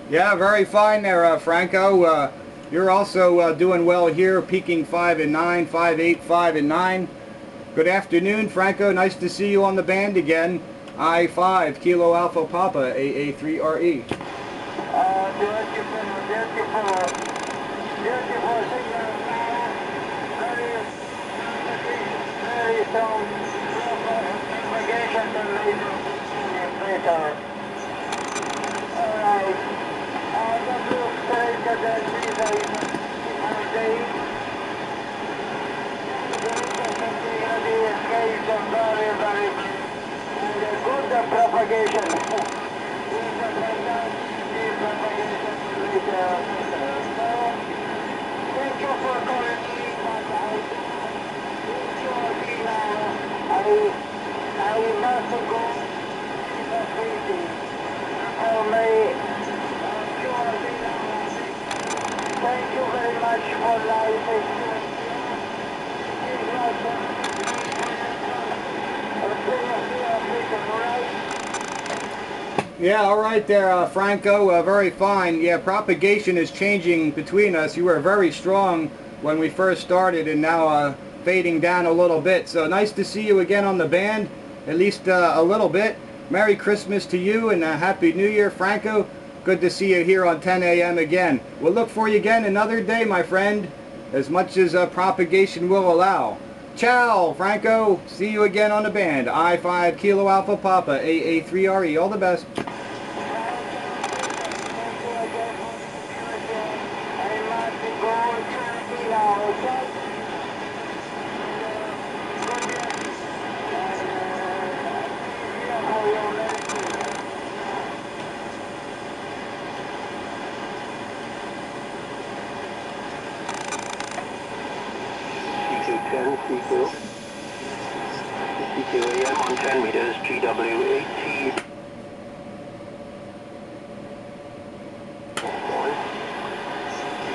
Yeah, very fine there, Franco. You're also doing well here, peaking 5 and 9, 5, 8, 5 and 9. Good afternoon, Franco. Nice to see you on the band again. I-5, Kilo Alpha Papa, AA3RE. Beautiful signal. Very strong propagation to later. Alright. That looks like that these are days. The escapes are very good propagation. Thank you for calling me, but I must go in the city. Thank you very much for life. Yeah, all right there, Franco. Very fine. Yeah, propagation is changing between us. You were very strong when we first started, and now fading down a little bit. So nice to see you again on the band, at least a little bit. Merry Christmas to you, and Happy New Year, Franco. Good to see you here on 10 a.m. again. We'll look for you again another day, my friend, as much as propagation will allow. Ciao, Franco. See you again on the band. I-5 Kilo Alpha Papa, AA3RE. All the best. CQ AM on 10 meters, GW8T.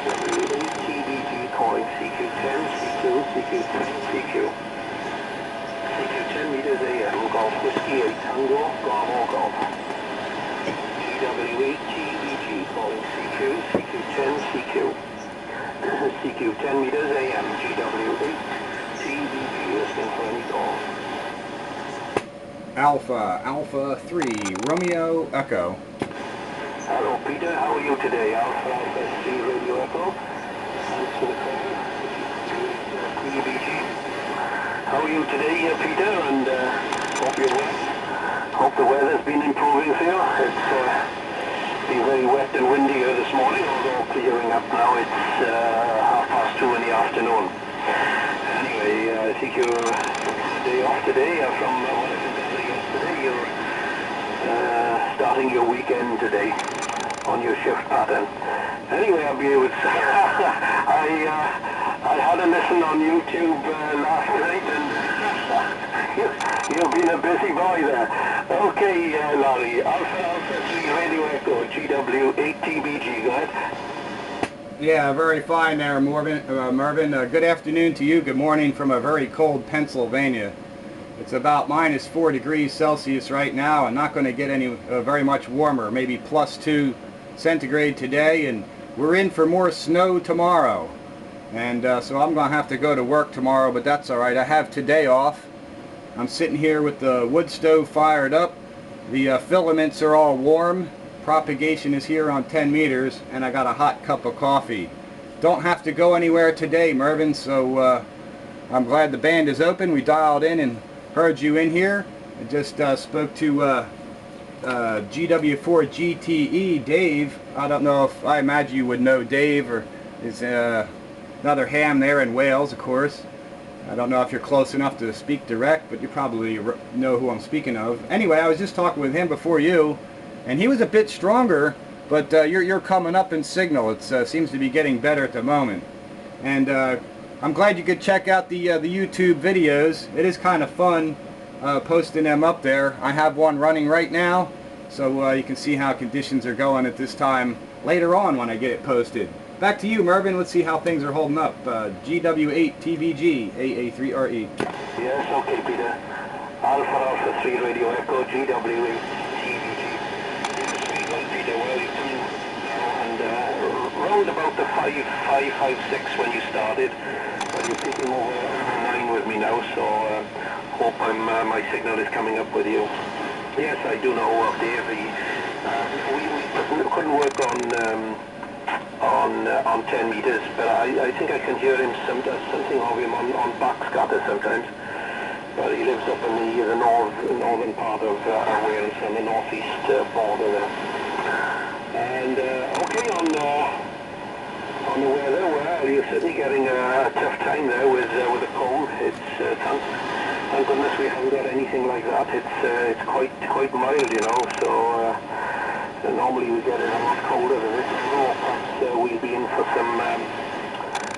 GW8TBG calling CQ10, CQ10 meters AM, Golf Whiskey 8 Tango, Golf. GW8TBG calling CQ10, CQ10 meters AM, GW8TBG, listening for any call. Alpha 3, Romeo Echo. Hello Peter, how are you today? Alpha 3 Radio Echo. Thanks for the call. TBG. How are you today, Peter? And hope you're well. Hope the weather's been improving for you. It's been very wet and windy here this morning, although clearing up now. It's 2:30 in the afternoon. Anyway, I think you're day off today from what I can gather yesterday. You're starting your weekend today on your shift pattern. Anyway, I'll be able to say I had a listen on YouTube last night, and you've been a busy boy there. Okay, Larry, Alpha 3 Radio Echo, GW8TBG, go ahead. Yeah, very fine there, Mervyn. Good afternoon to you. Good morning from a very cold Pennsylvania. It's about -4 degrees Celsius right now, and not going to get any very much warmer. Maybe +2 centigrade today, and we're in for more snow tomorrow. And so I'm going to have to go to work tomorrow, but that's all right. I have today off. I'm sitting here with the wood stove fired up. The filaments are all warm. Propagation is here on 10 meters, and I got a hot cup of coffee. Don't have to go anywhere today, Mervyn, so I'm glad the band is open. We dialed in and heard you in here. I just spoke to GW4GTE, Dave. I don't know if, I imagine you would know Dave, or is another ham there in Wales, of course. I don't know if you're close enough to speak direct, but you probably know who I'm speaking of. Anyway, I was just talking with him before you, and he was a bit stronger, but you're coming up in signal. It seems to be getting better at the moment. And I'm glad you could check out the YouTube videos. It is kind of fun posting them up there. I have one running right now, so you can see how conditions are going at this time later on when I get it posted. Back to you, Mervyn. Let's see how things are holding up. GW8TBG AA3RE. Yes, okay, Peter. Alpha 3 Radio Echo, GW8TBG. Yes, very well, Peter. Well, you can up to 5.56 when you started, but you're picking over 9 with me now, so hope my signal is coming up with you. Yes, I do know of Dave. We couldn't work on 10 meters, but I think I can hear him something of him on backscatter sometimes. But he lives up in the northern part of Wales, on the northeast border there. And okay, on the weather, well, you're certainly getting a tough time there with the cold. It's thank goodness we haven't got anything like that. It's quite mild, you know. So normally we get it a lot colder than this. Perhaps we'll be in for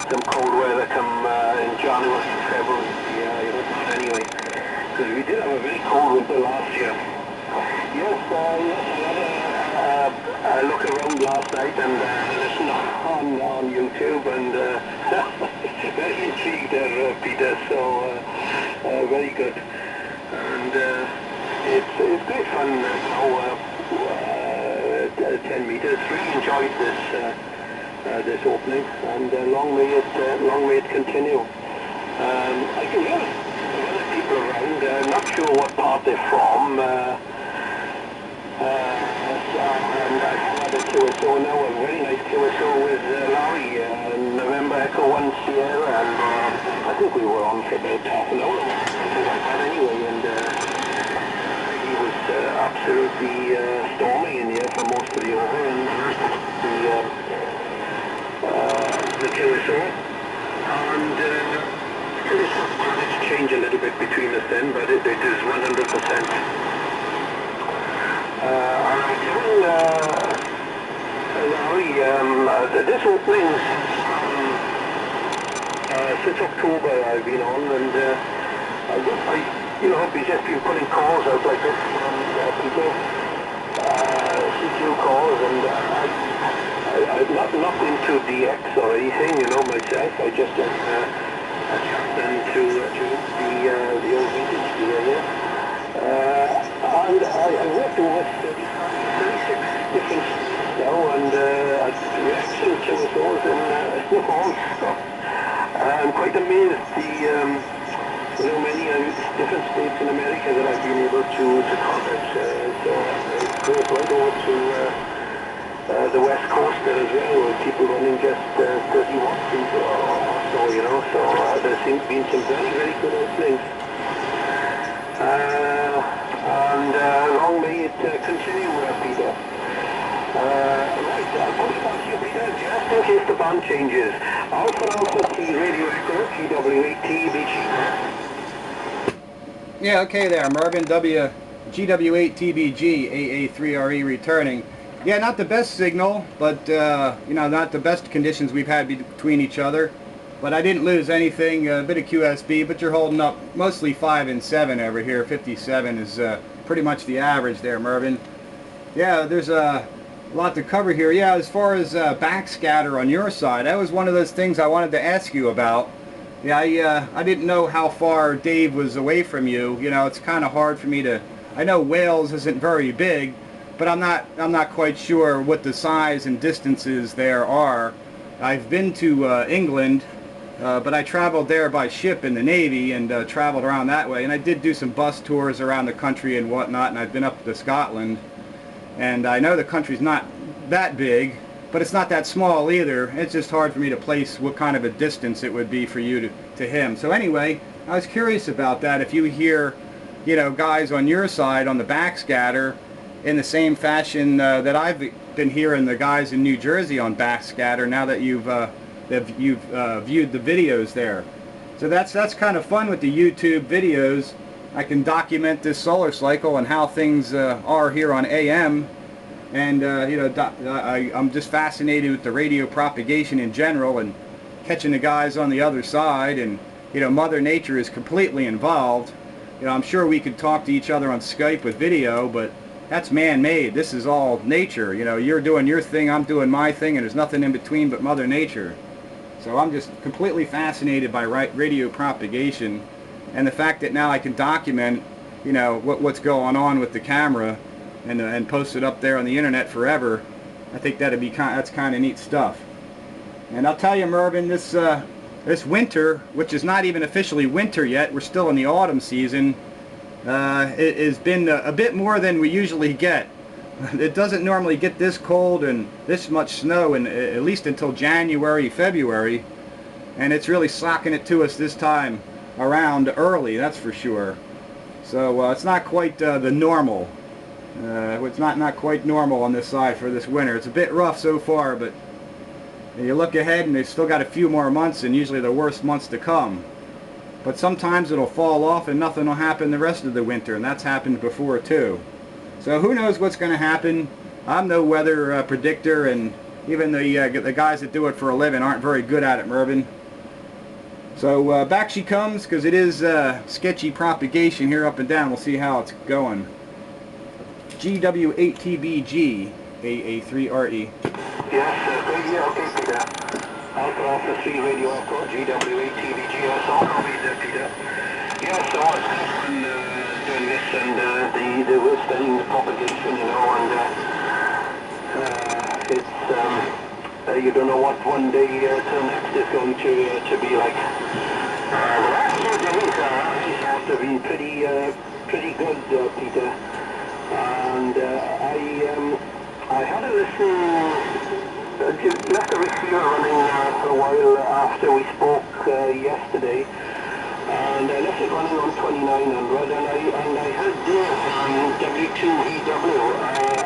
some cold weather come in January and February. You know, anyway, because we did have a very cold winter last year. Yes, I had a look around last night and listened on YouTube, and very intrigued there, Peter. So very good, and it's great fun now. 10 meters. Really enjoyed this opening, and long may it continue. I can hear other people around. I'm not sure what part they're from. And I had a QSO now, a very nice QSO with Larry, November Echo 1 Sierra, and I think we were on for about half an hour, something like that anyway, and he was absolutely storming in here for most of the over, and the QSO, and it's changed a little bit between us then, but it is 100%. And I'm telling Larry, this opening since October I've been on, and he's just been putting calls out like this from people, CQ calls, and I'm not into DX or anything, you know, myself. I just into the old vintage gear here. And I worked over 36 different now, and excellent QSOs in all. I'm quite amazed many different states in America that I've been able to contact. So it's great right over to the West Coast there as well, with people running just 30 watts or so, you know. So there seems to be some very, very good openings. And long may it continue, Peter. Right, I'll put it back to you, Peter, just in case the band changes. Alpha T Radio Echo, GW8TBG. Yeah, okay there, Mervyn, GW8TBG AA3RE returning. Yeah, not the best signal, but not the best conditions we've had between each other. But I didn't lose anything, a bit of QSB, but you're holding up mostly 5 and 7 over here. 57 is pretty much the average there, Mervyn. Yeah, there's a lot to cover here. Yeah, as far as backscatter on your side, that was one of those things I wanted to ask you about. Yeah, I didn't know how far Dave was away from you. You know, it's kind of hard for me to... I know Wales isn't very big, but I'm not quite sure what the size and distances there are. I've been to England, but I traveled there by ship in the Navy and traveled around that way. And I did do some bus tours around the country and whatnot, and I've been up to Scotland. And I know the country's not that big, but it's not that small either. It's just hard for me to place what kind of a distance it would be for you to him. So anyway, I was curious about that. If you hear, guys on your side on the backscatter in the same fashion that I've been hearing the guys in New Jersey on backscatter now that you've viewed the videos there. So that's kind of fun with the YouTube videos. I can document this solar cycle and how things are here on AM, and I'm just fascinated with the radio propagation in general and catching the guys on the other side, and Mother Nature is completely involved. I'm sure we could talk to each other on Skype with video, but that's man-made. This is all nature. You're doing your thing, I'm doing my thing, and there's nothing in between but Mother Nature. So I'm just completely fascinated by radio propagation, and the fact that now I can document, what's going on with the camera, and post it up there on the internet forever. I think that's kind of neat stuff. And I'll tell you, Mervyn, this winter, which is not even officially winter yet, we're still in the autumn season, it has been a bit more than we usually get. It doesn't normally get this cold and this much snow, at least until January, February, and it's really slacking it to us this time around early, that's for sure. So it's not quite the normal. It's not quite normal on this side for this winter. It's a bit rough so far, but you look ahead and they've still got a few more months, and usually the worst months to come. But sometimes it'll fall off and nothing will happen the rest of the winter, and that's happened before too. So who knows what's going to happen. I'm no weather predictor, and even the guys that do it for a living aren't very good at it, Mervyn. So back she comes, because it is sketchy propagation here up and down. We'll see how it's going. GW8TBG AA3RE. Yes, yeah, okay, Peter. Hallicrafters 3 radio echo, GW8TBG copy there, Peter. Yeah, so I was doing this, and they were studying the propagation, you know, and it's, you don't know what one day till next is going to be like. The last 2 days have been pretty good, Peter. And I had a left the receiver running for a while after we spoke yesterday, and I left it running on 2900, and I had W2EW.